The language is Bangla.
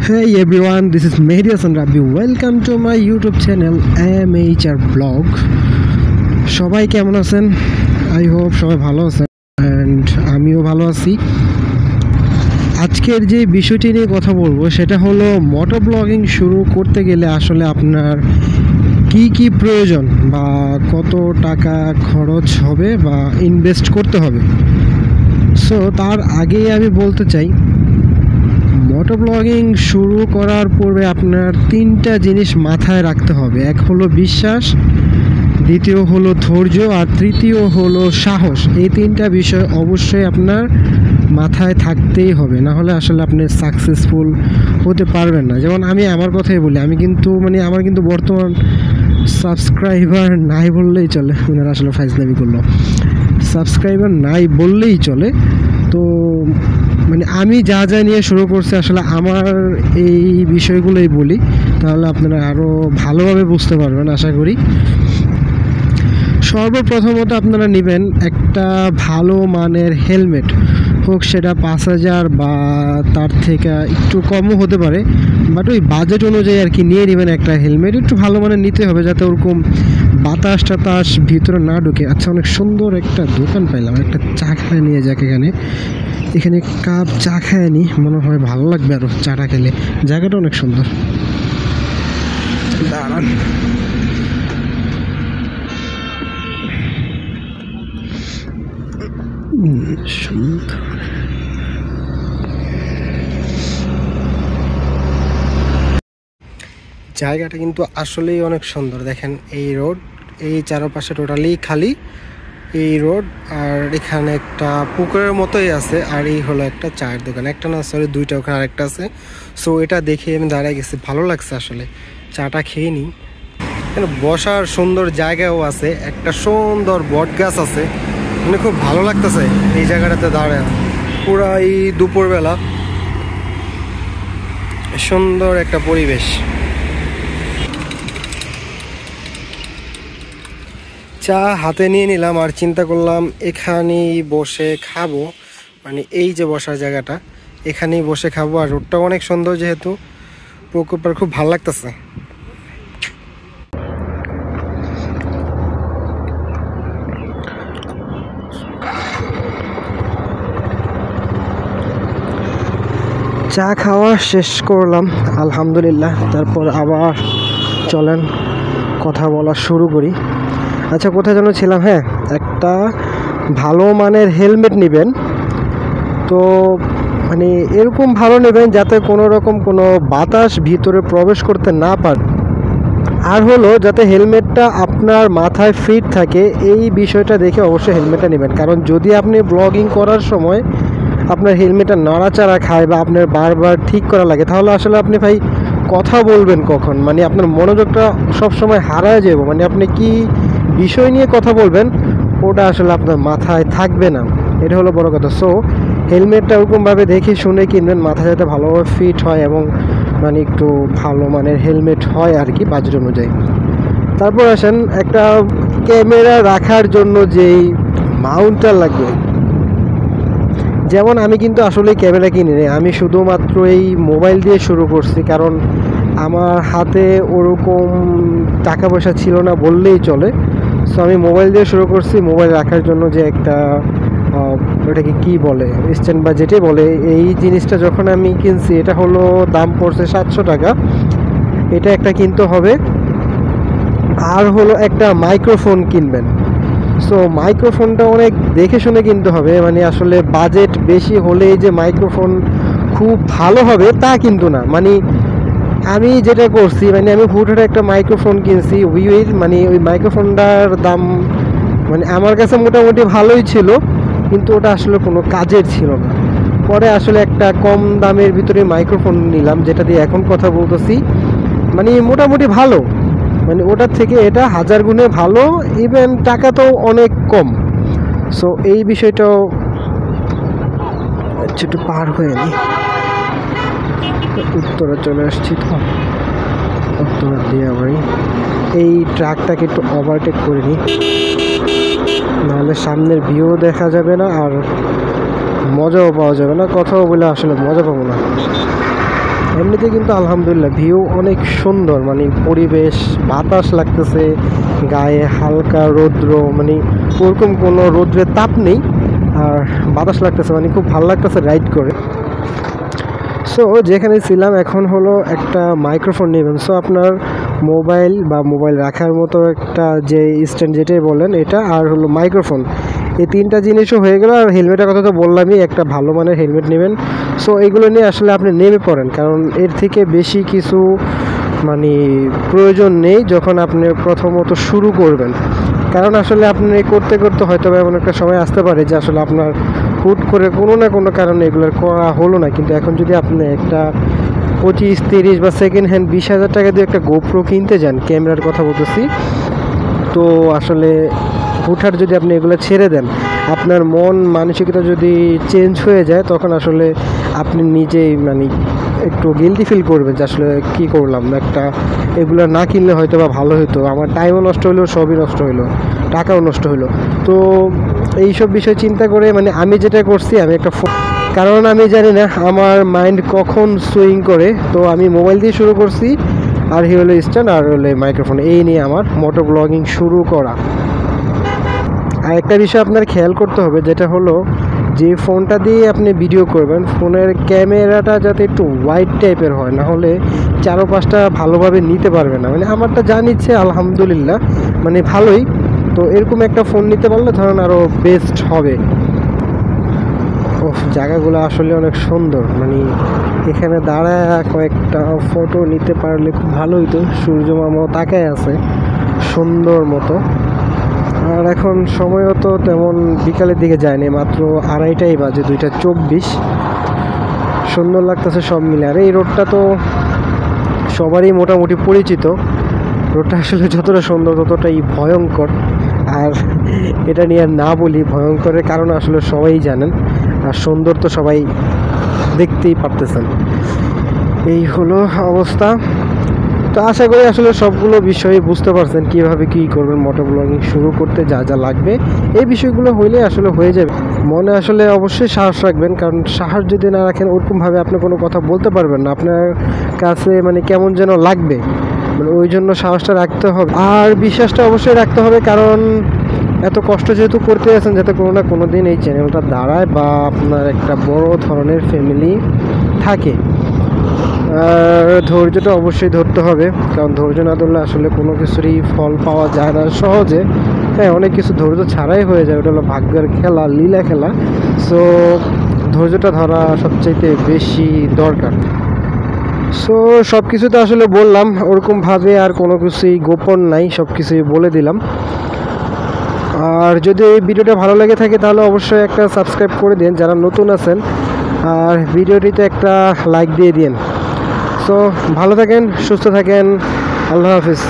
Hey everyone, this is Mehdi Hassan Rabi. Welcome to my YouTube channel MHR Blog. সবাই কেমন আছেন? I hope সবাই ভালো আছেন and আমিও ভালো আছি। আজকের যে বিষয়টি নিয়ে কথা বলবো সেটা হলো মোটো ব্লগিং শুরু করতে গেলে আসলে আপনার কি প্রয়োজন বা কত টাকা খরচ হবে বা ইনভেস্ট করতে হবে। সো তার আগেই আমি বলতে চাই, মোটো ব্লগিং শুরু করার পূর্বে আপনার তিনটা জিনিস মাথায় রাখতে হবে। এক হলো বিশ্বাস, দ্বিতীয় হলো ধৈর্য, আর তৃতীয় হলো সাহস। এই তিনটা বিষয় অবশ্যই আপনার মাথায় থাকতেই হবে, না হলে আসলে আপনি সাকসেসফুল হতে পারবেন না। যেমন আমি আমার কথাই বলি, আমি কিন্তু আমার কিন্তু বর্তমান সাবস্ক্রাইবার নাই বললেই চলে। ওনারা আসলে ফাইজলামি করলো, সাবস্ক্রাইবার নাই বললেই চলে। তো আমি যা নিয়ে শুরু করছি আসলে আমার এই বিষয়গুলোই বলি, তাহলে আপনারা আরও ভালোভাবে বুঝতে পারবেন আশা করি। সর্বপ্রথমত আপনারা নেবেন একটা ভালো মানের হেলমেট, হোক সেটা 5,000 বা তার থেকে একটু কমও হতে পারে, বাট ওই বাজেট অনুযায়ী আর কি নিয়ে নেবেন একটা হেলমেট। একটু ভালো মানের নিতে হবে যাতে ওরকম বাতাস টাতাস ভিতরে না ঢুকে। আচ্ছা, অনেক সুন্দর একটা দোকান পাইলাম, একটা চা খায় নিয়ে যাক। এখানে কাপ চা খায় নি, মনে হয় ভালো লাগবে আরও চাটা খেলে। জায়গাটা অনেক সুন্দর, দাঁড়ান। সুন্দর জায়গাটা কিন্তু আসলেই অনেক সুন্দর। দেখেন এই রোড, এই চারপাশে টোটালি খালি এই রোড, আর এখানে একটা পুকুরের মতোই আছে। আর এই হলো একটা চায়ের দোকান, একটা না সরি দুইটা, ওখানে আরেকটা আছে। সো এটা দেখে আমি দাঁড়ায় গেছি, ভালো লাগছে আসলে। চাটা খেয়ে নিই। এখানে বসার সুন্দর জায়গাও আছে, একটা সুন্দর বট গাছ আছে, খুব ভালো লাগতেছে এই জায়গাটাতে দাঁড়ায়। পুরা এই দুপুরবেলা সুন্দর একটা পরিবেশ। চা হাতে নিয়ে নিলাম আর চিন্তা করলাম এখানেই বসে খাবো। এই যে বসার জায়গাটা, এখানেই বসে খাবো। আর রোডটা অনেক সুন্দর, যেহেতু পুকুরটা খুব ভালো লাগতেছে। চা খাওয়া শেষ করলাম আলহামদুলিল্লাহ। তারপর আবার চলেন কথা বলা শুরু করি। আচ্ছা, কোথায় যেন ছিলাম? হ্যাঁ, একটা ভালো মানের হেলমেট নেবেন। তো এরকম ভালো নেবেন যাতে কোনো রকম কোনো বাতাস ভিতরে প্রবেশ করতে না পারে। আর হলো যাতে হেলমেটটা আপনার মাথায় ফিট থাকে, এই বিষয়টা দেখে অবশ্যই হেলমেটটা নেবেন। কারণ যদি আপনি ব্লগিং করার সময় আপনার হেলমেটটা নাড়াচাড়া খায় বা আপনার বারবার ঠিক করা লাগে, তাহলে আসলে আপনি ভাই কথা বলবেন কখন? আপনার মনোযোগটা সবসময় হারায় যাবে। আপনি কি বিষয় নিয়ে কথা বলবেন ওটা আসলে আপনার মাথায় থাকবে না, এটা হলো বড় কথা। সো হেলমেটটা ওরকমভাবে দেখে শুনে কিনবেন, মাথায় যাতে ভালোভাবে ফিট হয় এবং একটু ভালো মানের হেলমেট হয় আর কি, বাজেট অনুযায়ী। তারপর আসেন একটা ক্যামেরা রাখার জন্য যেই মাউন্টটা লাগবে। যেমন আমি কিন্তু আসলে ক্যামেরা কিনি নি, আমি শুধুমাত্র এই মোবাইল দিয়ে শুরু করছি। কারণ আমার হাতে ওরকম টাকা পয়সা ছিল না বললেই চলে। সো আমি মোবাইল দিয়ে শুরু করছি। মোবাইল রাখার জন্য যে একটা ওটাকে কি বলে, স্ট্যান্ড বা যেটাই বলে, এই জিনিসটা যখন আমি কিনছি, এটা হলো দাম পড়ছে 700 টাকা। এটা একটা কিনতে হবে। আর হলো একটা মাইক্রোফোন কিনবেন। সো মাইক্রোফোনটা অনেক দেখে শুনে কিনতে হবে। আসলে বাজেট বেশি হলেই যে মাইক্রোফোন খুব ভালো হবে তা কিন্তু না। আমি যেটা করছি, আমি হুটহাট একটা মাইক্রোফোন কিনছি উইউর। ওই মাইক্রোফোনটার দাম আমার কাছে মোটামুটি ভালোই ছিল, কিন্তু ওটা আসলে কোনো কাজের ছিল না। পরে আসলে একটা কম দামের ভিতরে মাইক্রোফোন নিলাম, যেটা দিয়ে এখন কথা বলতেছি। মোটামুটি ভালো, ওটার থেকে এটা 1000 গুণে ভালো, ইভেন টাকা তো অনেক কম। সো এই বিষয়টাও একটু পার হয়ে নি। উত্তরা চলে আসছি, তো উত্তরা দিয়ে আবার এই ট্রাকটাকে একটু ওভারটেক করে নিই, নাহলে সামনের ভিউ দেখা যাবে না আর মজাও পাওয়া যাবে না। কথাও বলে আসলে মজা পাবো না। এমনিতে কিন্তু আলহামদুলিল্লাহ ভিউ অনেক সুন্দর, মানে পরিবেশ, বাতাস লাগতেছে গায়ে, হালকা রৌদ্র, মানে ওরকম কোনো রৌদ্রের তাপ নেই, আর বাতাস লাগতেছে, মানে খুব ভালো লাগতেছে রাইড করে। সো যেখানে ছিলাম এখন হলো একটা মাইক্রোফোন নেবেন। সো আপনার মোবাইল বা মোবাইল রাখার মতো একটা যে স্ট্যান্ড যেটাই বলেন এটা, আর হলো মাইক্রোফোন, এই তিনটা জিনিসও হয়ে গেল। আর হেলমেটের কথা তো বললামই, একটা ভালো মানের হেলমেট নেবেন। সো এগুলো নিয়ে আসলে আপনি নেমে পড়েন, কারণ এর থেকে বেশি কিছু মানে প্রয়োজন নেই যখন আপনি প্রথমত শুরু করবেন। কারণ আসলে আপনি করতে করতে হয়তো এমন একটা সময় আসতে পারে যে আসলে আপনার হুট করে কোনো না কোনো কারণে এগুলোর করা হলো না। কিন্তু এখন যদি আপনি একটা 25-30 বা সেকেন্ড হ্যান্ড 20,000 টাকা দিয়ে একটা গোপ্রো কিনতে যান, ক্যামেরার কথা বলতেছি, তো আসলে হুটহাট যদি আপনি এগুলো ছেড়ে দেন, আপনার মন মানসিকতা যদি চেঞ্জ হয়ে যায়, তখন আসলে আপনি নিজেই মানে একটু গিল্টি ফিল করবেন যে আসলে কী করলাম, একটা এগুলো না কিনলে হয়তো বা ভালো হতো, আমার টাইমও নষ্ট হলো, সবই নষ্ট হলো, টাকাও নষ্ট হলো। তো এইসব বিষয় চিন্তা করে মানে আমি যেটা করছি, আমি একটা কারণ আমি জানি না আমার মাইন্ড কখন সুইং করে, তো আমি মোবাইল দিয়ে শুরু করছি, আর হলো স্ট্যান্ড আর হলো মাইক্রোফোন, এই নিয়ে আমার মোটো ব্লগিং শুরু করা। আর একটা বিষয় আপনার খেয়াল করতে হবে, যেটা হলো যে ফোনটা দিয়ে আপনি ভিডিও করবেন, ফোনের ক্যামেরাটা যাতে একটু ওয়াইড টাইপের হয়, না হলে চারোপাশটা ভালোভাবে নিতে পারবে না। মানে আমারটা যা নিচ্ছে আলহামদুলিল্লাহ মানে ভালোই, তো এরকম একটা ফোন নিতে পারলে ধরেন আরও বেস্ট হবে। ও জায়গাগুলো আসলে অনেক সুন্দর, মানে এখানে দাঁড়ায় কয়েকটা ফটো নিতে পারলে খুব ভালো হতো। সূর্য মামাও তাকায় আছে সুন্দর মতো। আর এখন সময়ও তো তেমন বিকালের দিকে যায়নি, মাত্র 2:30টাই বাজে, 2:24। সুন্দর লাগতেছে সব মিলে। আর এই রোডটা তো সবারই মোটামুটি পরিচিত, রোডটা আসলে যতটা সুন্দর ততটাই ভয়ঙ্কর। আর এটা নিয়ে আর না বলি, ভয়ঙ্করের কারণ আসলে সবাই জানেন, আর সুন্দর তো সবাই দেখতেই পারতেছেন। এই হলো অবস্থা। তো আশা করি আসলে সবগুলো বিষয় বুঝতে পারছেন, কীভাবে কী করবেন মোটো ব্লগিং শুরু করতে, যা যা লাগবে এই বিষয়গুলো হইলে আসলে হয়ে যাবে। মনে আসলে অবশ্যই সাহস রাখবেন, কারণ সাহস যদি না রাখেন ওরকমভাবে আপনি কোনো কথা বলতে পারবেন না, আপনার কাছে মানে কেমন যেন লাগবে, মানে ওই জন্য সাহসটা রাখতে হবে। আর বিশ্বাসটা অবশ্যই রাখতে হবে, কারণ এত কষ্ট যেহেতু করতে আছেন, যাতে কোনো না কোনো দিন এই চ্যানেলটা দাঁড়ায় বা আপনার একটা বড় ধরনের ফ্যামিলি থাকে। আর ধৈর্যটা অবশ্যই ধরতে হবে, কারণ ধৈর্য না ধরলে আসলে কোনো কিছুরই ফল পাওয়া যায় না সহজে। হ্যাঁ, অনেক কিছু ধৈর্য ছাড়াই হয়ে যায়, ওটা হলো ভাগ্যের খেলা, লীলা খেলা। সো ধৈর্যটা ধরা সবচাইতে বেশি দরকার। সো সব কিছু তো আসলে বললাম, ওরকমভাবে আর কোনো কিছুই গোপন নাই, সব কিছুই বলে দিলাম। আর যদি এই ভিডিওটা ভালো লেগে থাকে তাহলে অবশ্যই একটা সাবস্ক্রাইব করে দিন যারা নতুন আছেন, আর ভিডিওটিতে একটা লাইক দিয়ে দিন। সো ভালো থাকেন, সুস্থ থাকেন, আল্লাহ হাফিজ।